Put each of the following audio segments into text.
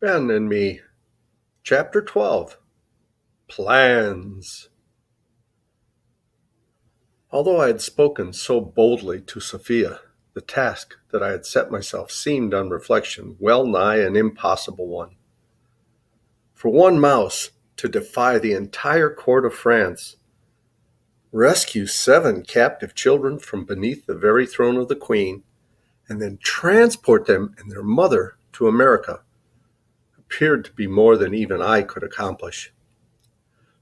Ben and Me, Chapter 12, Plans. Although I had spoken so boldly to Sophia, the task that I had set myself seemed on reflection well nigh an impossible one. For one mouse to defy the entire court of France, rescue 7 captive children from beneath the very throne of the Queen, and then transport them and their mother to America appeared to be more than even I could accomplish.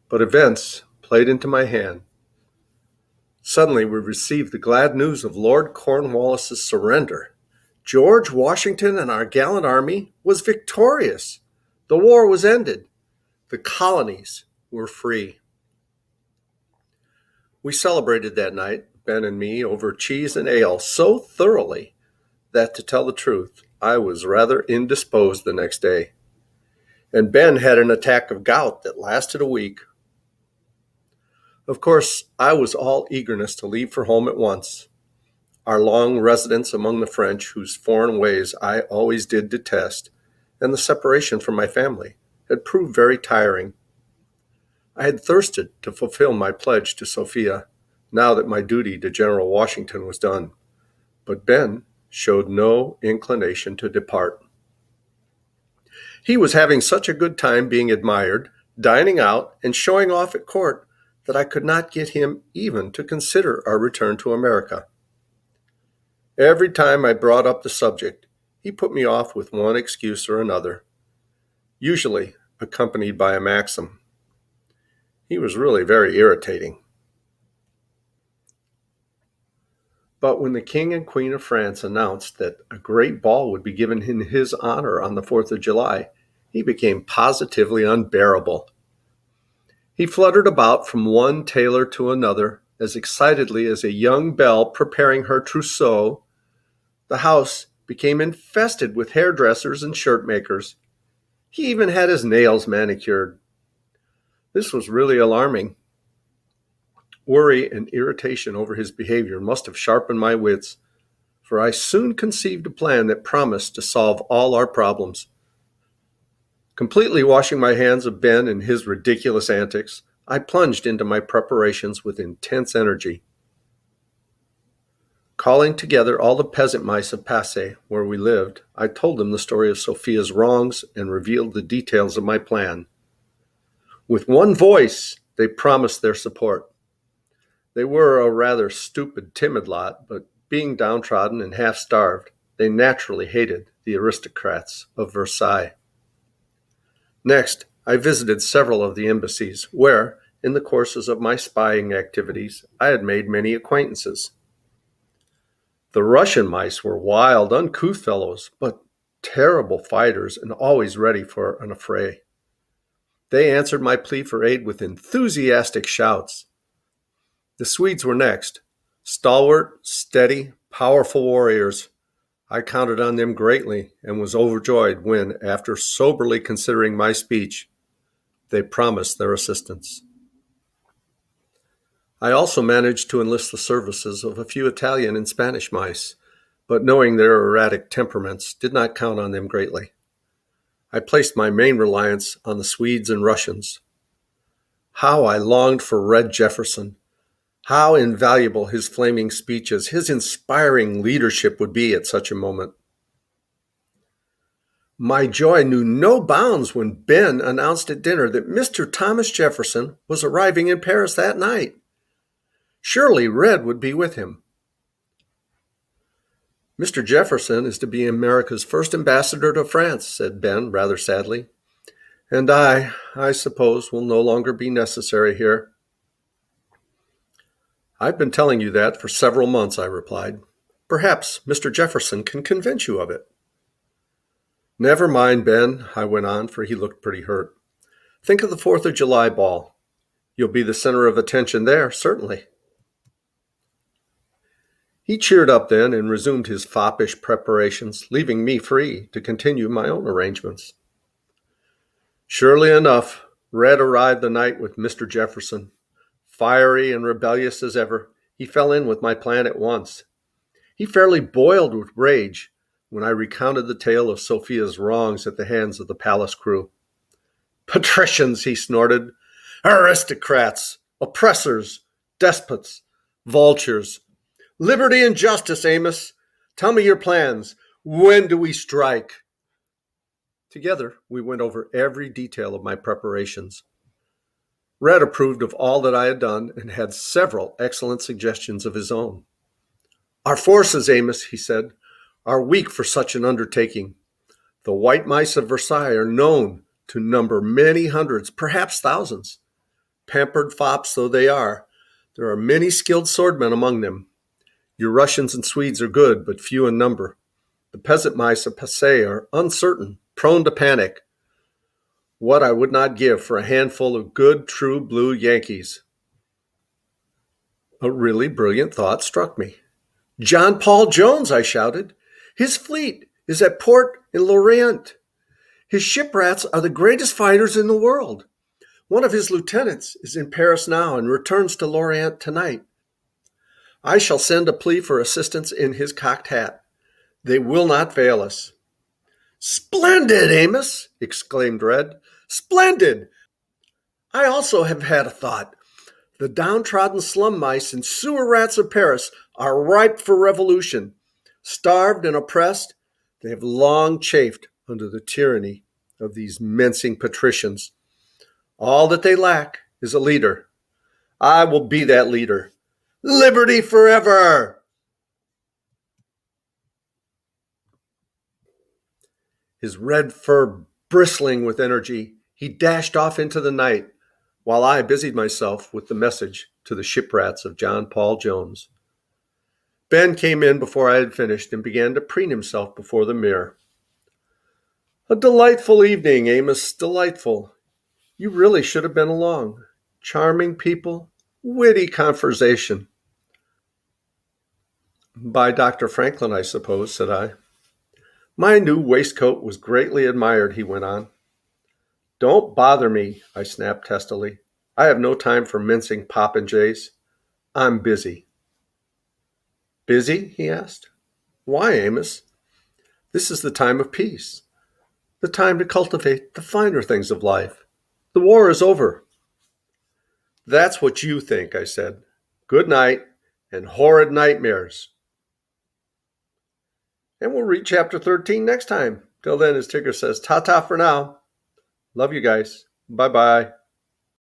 But events played into my hand. Suddenly we received the glad news of Lord Cornwallis's surrender. George Washington and our gallant army was victorious. The war was ended. The colonies were free. We celebrated that night, Ben and me, over cheese and ale so thoroughly that, to tell the truth, I was rather indisposed the next day. And Ben had an attack of gout that lasted a week. Of course, I was all eagerness to leave for home at once. Our long residence among the French, whose foreign ways I always did detest, and the separation from my family, had proved very tiring. I had thirsted to fulfill my pledge to Sophia, now that my duty to General Washington was done, but Ben showed no inclination to depart. He was having such a good time being admired, dining out, and showing off at court that I could not get him even to consider our return to America. Every time I brought up the subject, he put me off with one excuse or another, usually accompanied by a maxim. He was really very irritating. But when the King and Queen of France announced that a great ball would be given in his honor on the 4th of July, he became positively unbearable. He fluttered about from one tailor to another as excitedly as a young belle preparing her trousseau. The house became infested with hairdressers and shirt makers. He even had his nails manicured. This was really alarming. Worry and irritation over his behavior must have sharpened my wits, for I soon conceived a plan that promised to solve all our problems. Completely washing my hands of Ben and his ridiculous antics, I plunged into my preparations with intense energy. Calling together all the peasant mice of Passy, where we lived, I told them the story of Sophia's wrongs and revealed the details of my plan. With one voice, they promised their support. They were a rather stupid, timid lot, but being downtrodden and half-starved, they naturally hated the aristocrats of Versailles. Next, I visited several of the embassies where, in the courses of my spying activities, I had made many acquaintances. The Russian mice were wild, uncouth fellows, but terrible fighters and always ready for an affray. They answered my plea for aid with enthusiastic shouts. The Swedes were next, stalwart, steady, powerful warriors. I counted on them greatly and was overjoyed when, after soberly considering my speech, they promised their assistance. I also managed to enlist the services of a few Italian and Spanish mice, but knowing their erratic temperaments, did not count on them greatly. I placed my main reliance on the Swedes and Russians. How I longed for Red Jefferson! How invaluable his flaming speeches, his inspiring leadership would be at such a moment. My joy knew no bounds when Ben announced at dinner that Mr. Thomas Jefferson was arriving in Paris that night. Surely Red would be with him. Mr. Jefferson is to be America's first ambassador to France, said Ben rather sadly. And I suppose, will no longer be necessary here. I've been telling you that for several months, I replied. Perhaps Mr. Jefferson can convince you of it. Never mind, Ben, I went on, for he looked pretty hurt. Think of the 4th of July ball. You'll be the center of attention there, certainly. He cheered up then and resumed his foppish preparations, leaving me free to continue my own arrangements. Surely enough, Red arrived the night with Mr. Jefferson. Fiery and rebellious as ever, he fell in with my plan at once. He fairly boiled with rage, when I recounted the tale of Sophia's wrongs at the hands of the palace crew. Patricians, he snorted. Aristocrats, oppressors, despots, vultures. Liberty and justice, Amos. Tell me your plans. When do we strike? Together, we went over every detail of my preparations. Red approved of all that I had done and had several excellent suggestions of his own. Our forces, Amos, he said, are weak for such an undertaking. The white mice of Versailles are known to number many hundreds, perhaps thousands. Pampered fops though they are, there are many skilled swordmen among them. Your Russians and Swedes are good, but few in number. The peasant mice of Passy are uncertain, prone to panic. What I would not give for a handful of good, true blue Yankees. A really brilliant thought struck me. John Paul Jones, I shouted. His fleet is at port in Lorient. His shipwrights are the greatest fighters in the world. One of his lieutenants is in Paris now and returns to Lorient tonight. I shall send a plea for assistance in his cocked hat. They will not fail us. Splendid, Amos, exclaimed Red. Splendid! I also have had a thought. The downtrodden slum mice and sewer rats of Paris are ripe for revolution. Starved and oppressed, they have long chafed under the tyranny of these mincing patricians. All that they lack is a leader. I will be that leader. Liberty forever! His red fur bristling with energy, he dashed off into the night, while I busied myself with the message to the shiprats of John Paul Jones. Ben came in before I had finished and began to preen himself before the mirror. A delightful evening, Amos, delightful. You really should have been along. Charming people, witty conversation. By Dr. Franklin, I suppose, said I. My new waistcoat was greatly admired, he went on. Don't bother me, I snapped testily. I have no time for mincing popinjays. I'm busy. Busy? He asked. Why, Amos? This is the time of peace, the time to cultivate the finer things of life. The war is over. That's what you think, I said. Good night, and horrid nightmares. And we'll read chapter 13 next time. Till then, as Tigger says, ta-ta for now. Love you guys. Bye-bye.